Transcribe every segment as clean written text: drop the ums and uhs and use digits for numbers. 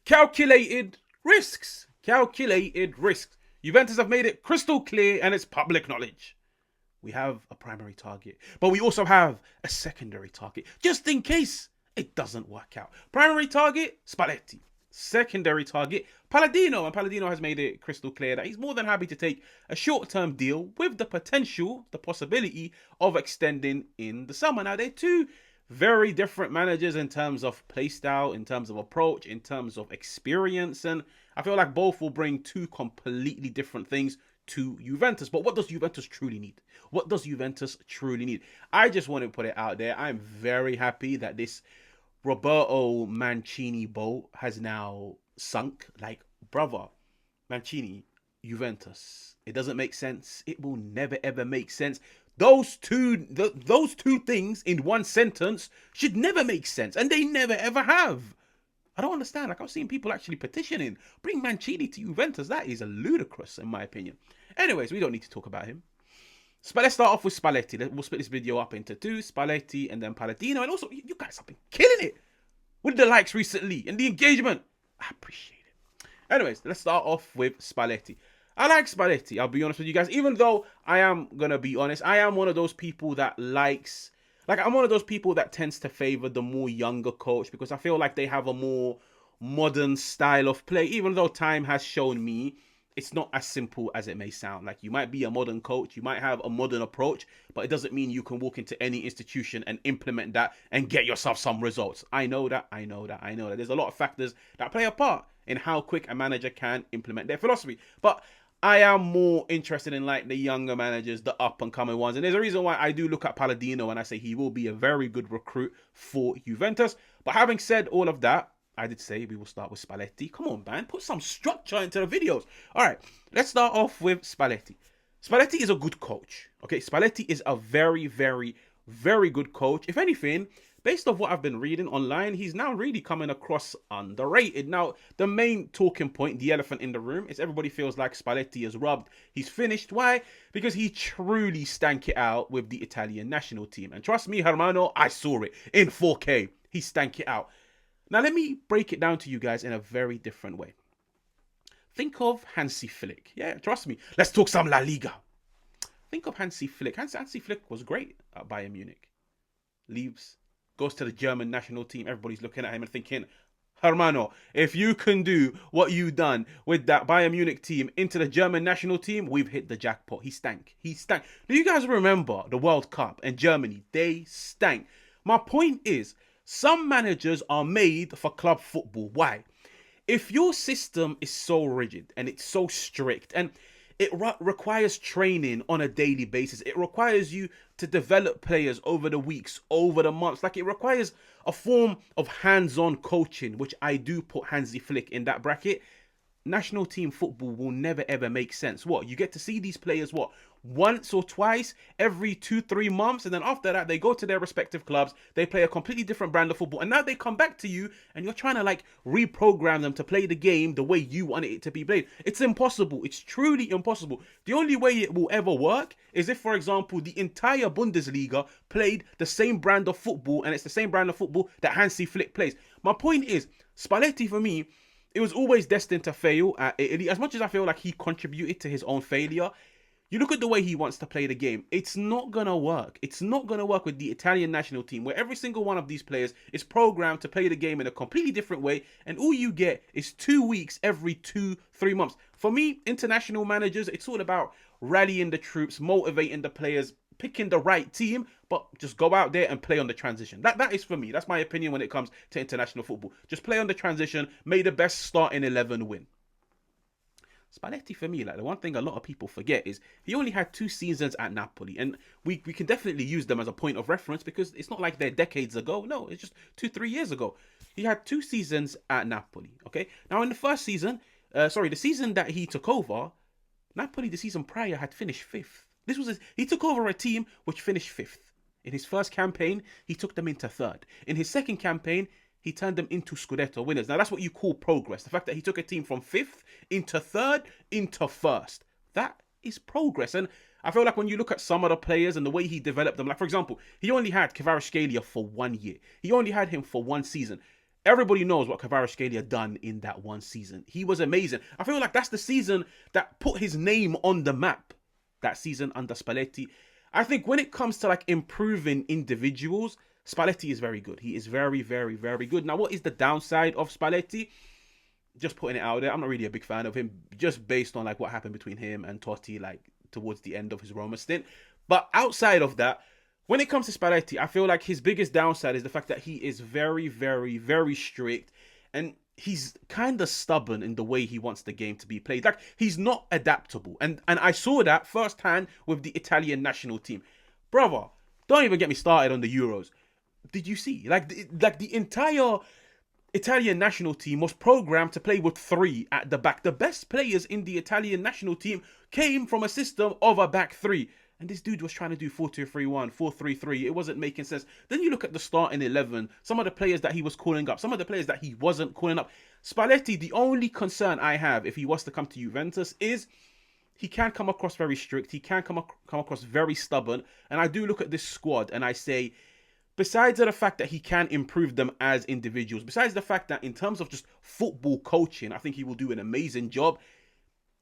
Calculated risks. Calculated risks. Juventus have made it crystal clear and it's public knowledge. We have a primary target, but we also have a secondary target, just in case it doesn't work out. Primary target, Spalletti. Secondary target, Paladino. And Paladino has made it crystal clear that he's more than happy to take a short-term deal with the potential, the possibility of extending in the summer. Now, they're two very different managers in terms of play style, in terms of approach, in terms of experience. And I feel like both will bring two completely different things to Juventus. But what does Juventus truly need? What does Juventus truly need? I just want to put it out there. I'm very happy that this Roberto Mancini boat has now sunk. Like, brother, Mancini, Juventus. It doesn't make sense. It will never ever make sense. Those two things in one sentence should never make sense, and they never ever have. I don't understand. Like, I've seen people actually petitioning, bring Mancini to Juventus. That is ludicrous, in my opinion. Anyways, we don't need to talk about him. Let's start off with Spalletti. We'll split this video up into two, Spalletti and then Palladino. And also, you guys have been killing it with the likes recently and the engagement. I appreciate it. Anyways, let's start off with Spalletti. I like Spalletti, I'll be honest with you guys. Even though I am going to be honest, I am one of those people that I'm one of those people that tends to favor the more younger coach because I feel like they have a more modern style of play. Even though time has shown me it's not as simple as it may sound. Like, you might be a modern coach, you might have a modern approach, but it doesn't mean you can walk into any institution and implement that and get yourself some results. I know that. There's a lot of factors that play a part in how quick a manager can implement their philosophy. But I am more interested in like the younger managers, the up and coming ones. And there's a reason why I do look at Paladino and I say he will be a very good recruit for Juventus. But having said all of that, I did say we will start with Spalletti. Come on, man. Put some structure into the videos. All right. Let's start off with Spalletti. Spalletti is a good coach. Okay. Spalletti is a very, very, very good coach. If anything, based off what I've been reading online, he's now really coming across underrated. Now, the main talking point, the elephant in the room, is everybody feels like Spalletti is rubbed. He's finished. Why? Because he truly stank it out with the Italian national team. And trust me, Hermano, I saw it in 4K. He stank it out. Now, let me break it down to you guys in a very different way. Think of Hansi Flick. Yeah, trust me. Let's talk some La Liga. Think of Hansi Flick. Hansi Flick was great at Bayern Munich. Leaves, goes to the German national team. Everybody's looking at him and thinking, Hermano, if you can do what you done with that Bayern Munich team into the German national team, we've hit the jackpot. He stank. He stank. Do you guys remember the World Cup and Germany? They stank. My point is, some managers are made for club football. Why? If your system is so rigid and it's so strict and it requires training on a daily basis, it requires you to develop players over the weeks, over the months, like it requires a form of hands-on coaching, which I do put Hansi Flick in that bracket. National team football will never ever make sense. What? You get to see these players, what? Once or twice every 2-3 months, and then after that they go to their respective clubs, they play a completely different brand of football, and now they come back to you and you're trying to like reprogram them to play the game the way you want it to be played. It's impossible. It's truly impossible. The only way it will ever work is if, for example, the entire Bundesliga played the same brand of football, and it's the same brand of football that Hansi Flick plays. My point is, Spalletti, for me, it was always destined to fail at Italy. As much as I feel like he contributed to his own failure, you look at the way he wants to play the game, it's not going to work. It's not going to work with the Italian national team, where every single one of these players is programmed to play the game in a completely different way, and all you get is 2 weeks every 2-3 months. For me, international managers, it's all about rallying the troops, motivating the players, picking the right team, but just go out there and play on the transition. That is for me. That's my opinion when it comes to international football. Just play on the transition, may the best starting 11 win. Spalletti, for me, like, the one thing a lot of people forget is he only had 2 seasons at Napoli, and we can definitely use them as a point of reference because it's not like they're decades ago. No, it's just 2-3 years ago. He had 2 seasons at Napoli. Okay, now in the first season, the season that he took over, Napoli the season prior had finished 5th. He took over a team which finished 5th. In his first campaign, he took them into 3rd. In his second campaign, he turned them into Scudetto winners. Now, that's what you call progress. The fact that he took a team from 5th into 3rd into 1st. That is progress. And I feel like when you look at some of the players and the way he developed them, like, for example, he only had Kvaratskhelia for 1 year. He only had him for 1 season. Everybody knows what Kvaratskhelia done in that one season. He was amazing. I feel like that's the season that put his name on the map. That season under Spalletti. I think when it comes to like improving individuals, Spalletti is very good. He is very, very, very good. Now, what is the downside of Spalletti? Just putting it out there, I'm not really a big fan of him, just based on like what happened between him and Totti, like towards the end of his Roma stint. But outside of that, when it comes to Spalletti, I feel like his biggest downside is the fact that he is very, very, very strict, and he's kind of stubborn in the way he wants the game to be played. Like, he's not adaptable. And I saw that firsthand with the Italian national team. Brother, don't even get me started on the Euros. Did you see? Like the entire Italian national team was programmed to play with 3 at the back. The best players in the Italian national team came from a system of a back 3. And this dude was trying to do 4-2-3-1, 4-3-3. It wasn't making sense. Then you look at the starting 11, some of the players that he was calling up, some of the players that he wasn't calling up. Spalletti, the only concern I have if he was to come to Juventus is he can come across very strict. He can come across very stubborn. And I do look at this squad and I say, besides the fact that he can improve them as individuals, besides the fact that in terms of just football coaching, I think he will do an amazing job,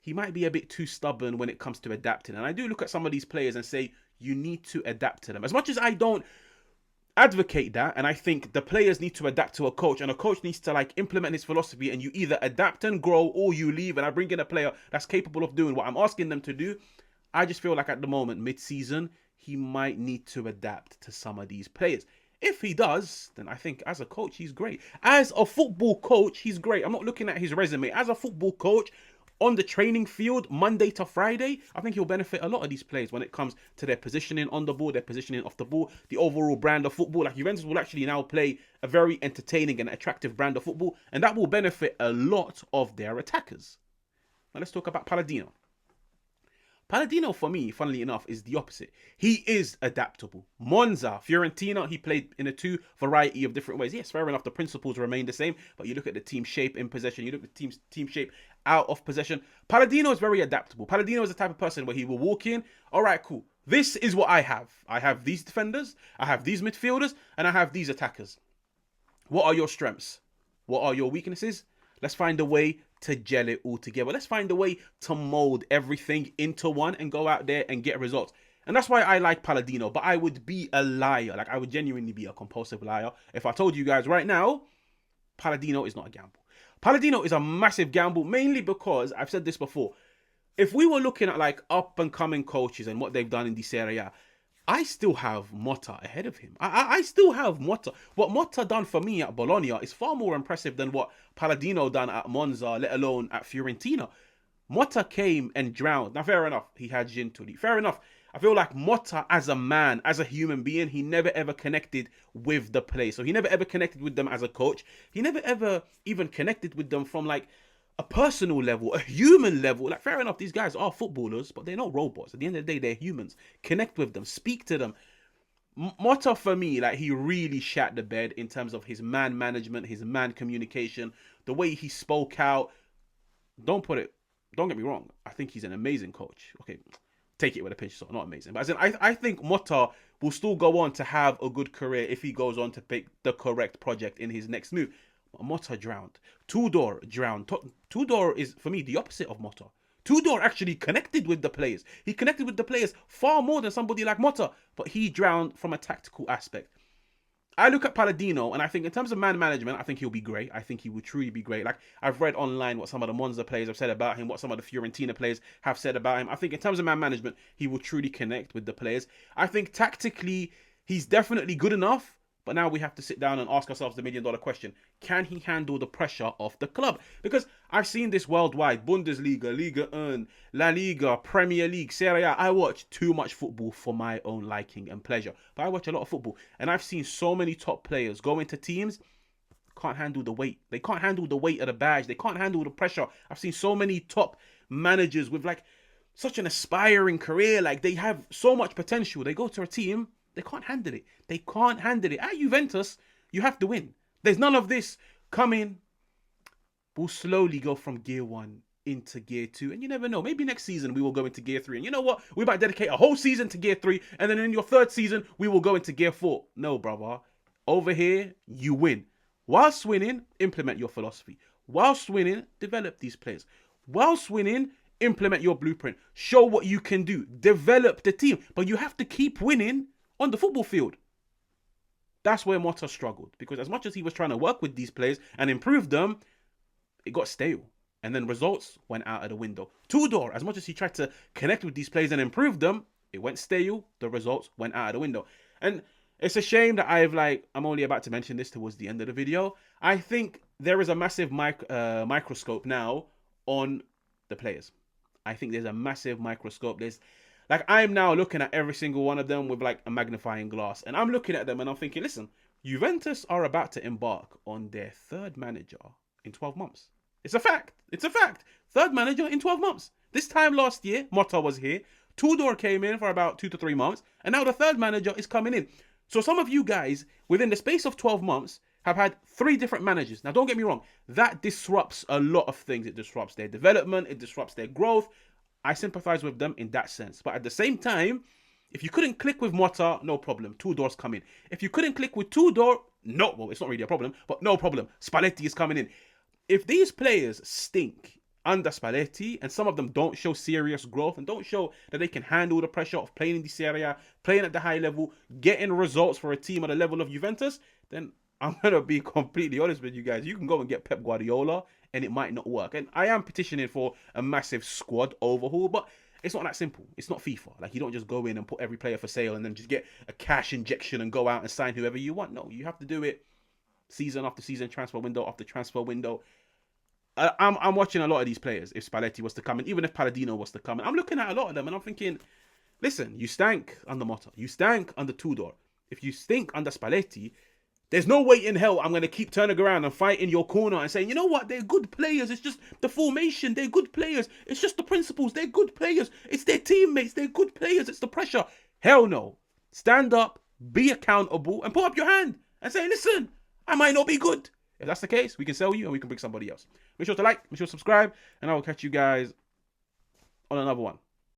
he might be a bit too stubborn when it comes to adapting. And I do look at some of these players and say, you need to adapt to them. As much as I don't advocate that, and I think the players need to adapt to a coach, and a coach needs to like implement his philosophy, and you either adapt and grow or you leave, and I bring in a player that's capable of doing what I'm asking them to do. I just feel like at the moment, mid-season, he might need to adapt to some of these players. If he does, then I think as a coach, he's great. As a football coach, he's great. I'm not looking at his resume. As a football coach, on the training field, Monday to Friday, I think he'll benefit a lot of these players when it comes to their positioning on the ball, their positioning off the ball, the overall brand of football. Like, Juventus will actually now play a very entertaining and attractive brand of football, and that will benefit a lot of their attackers. Now let's talk about Palladino. Palladino, for me, funnily enough, is the opposite. He is adaptable. Monza, Fiorentina, he played in a variety of different ways. Yes, fair enough, the principles remain the same, but you look at the team shape in possession, you look at the team shape out of possession. Palladino is very adaptable. Palladino is the type of person where he will walk in, all right, cool. This is what I have. I have these defenders, I have these midfielders, and I have these attackers. What are your strengths? What are your weaknesses? Let's find a way to gel it all together. Let's find a way to mold everything into one and go out there and get results. And that's why I like Palladino. But I would be a liar. Like, I would genuinely be a compulsive liar if I told you guys right now, Palladino is not a gamble. Palladino is a massive gamble, mainly because, I've said this before, if we were looking at like up and coming coaches and what they've done in the Serie A, I still have Motta ahead of him. I still have Motta. What Motta done for me at Bologna is far more impressive than what Palladino done at Monza, let alone at Fiorentina. Motta came and drowned. Now, fair enough, he had Gintuli. Fair enough. I feel like Motta, as a man, as a human being, he never ever connected with the play. So he never ever connected with them as a coach. He never ever even connected with them from like a personal level, a human level. Like, fair enough, these guys are footballers, but they're not robots. At the end of the day, they're humans. Connect with them, speak to them. Motta, for me, like, he really shat the bed in terms of his man management, his man communication, the way he spoke out. Don't get me wrong, I think he's an amazing coach. Okay, take it with a pinch of salt, not amazing. But as in, I think Motta will still go on to have a good career if he goes on to pick the correct project in his next move. Motta drowned. Tudor drowned. Tudor is, for me, the opposite of Motta. Tudor actually connected with the players. He connected with the players far more than somebody like Motta, but he drowned from a tactical aspect. I look at Palladino, and I think in terms of man management, I think he'll be great. I think he will truly be great. Like, I've read online what some of the Monza players have said about him, what some of the Fiorentina players have said about him. I think in terms of man management, he will truly connect with the players. I think tactically, he's definitely good enough. But now we have to sit down and ask ourselves the $1 million question. Can he handle the pressure of the club? Because I've seen this worldwide. Bundesliga, Liga 1, La Liga, Premier League, Serie A. I watch too much football for my own liking and pleasure. But I watch a lot of football. And I've seen so many top players go into teams, can't handle the weight. They can't handle the weight of the badge. They can't handle the pressure. I've seen so many top managers with like such an aspiring career. Like, they have so much potential. They go to a team, they can't handle it. They can't handle it. At Juventus, you have to win. There's none of this. Come in. We'll slowly go from gear 1 into gear 2. And you never know. Maybe next season we will go into gear 3. And you know what? We might dedicate a whole season to gear 3. And then in your third season, we will go into gear 4. No, brother. Over here, you win. Whilst winning, implement your philosophy. Whilst winning, develop these players. Whilst winning, implement your blueprint. Show what you can do. Develop the team. But you have to keep winning on the football field. That's where Motta struggled. Because as much as he was trying to work with these players and improve them, it got stale. And then results went out of the window. Tudor, as much as he tried to connect with these players and improve them, it went stale. The results went out of the window. And it's a shame that I'm only about to mention this towards the end of the video. I think there is a massive microscope now on the players. I think there's a massive microscope. I'm now looking at every single one of them with like a magnifying glass. And I'm looking at them and I'm thinking, listen, Juventus are about to embark on their third manager in 12 months. It's a fact. It's a fact. Third manager in 12 months. This time last year, Motta was here. Tudor came in for about 2 to 3 months. And now the third manager is coming in. So some of you guys, within the space of 12 months, have had 3 different managers. Now, don't get me wrong. That disrupts a lot of things. It disrupts their development. It disrupts their growth. I sympathize with them in that sense. But at the same time, if you couldn't click with Motta, no problem. Tudor's coming. If you couldn't click with Tudor, no. Well, it's not really a problem, but no problem. Spalletti is coming in. If these players stink under Spalletti and some of them don't show serious growth and don't show that they can handle the pressure of playing in the Serie A, playing at the high level, getting results for a team at the level of Juventus, then I'm going to be completely honest with you guys. You can go and get Pep Guardiola and it might not work. And I am petitioning for a massive squad overhaul, but it's not that simple. It's not FIFA. Like, you don't just go in and put every player for sale and then just get a cash injection and go out and sign whoever you want. No, you have to do it season after season, transfer window after transfer window. I'm watching a lot of these players. If Spalletti was to come in, even if Paladino was to come in, I'm looking at a lot of them and I'm thinking, listen, you stank under Motta. You stank under Tudor. If you stink under Spalletti, there's no way in hell I'm going to keep turning around and fight in your corner and saying, you know what, they're good players. It's just the formation. They're good players. It's just the principles. They're good players. It's their teammates. They're good players. It's the pressure. Hell no. Stand up, be accountable, and put up your hand and say, listen, I might not be good. If that's the case, we can sell you and we can bring somebody else. Make sure to like, make sure to subscribe, and I will catch you guys on another one.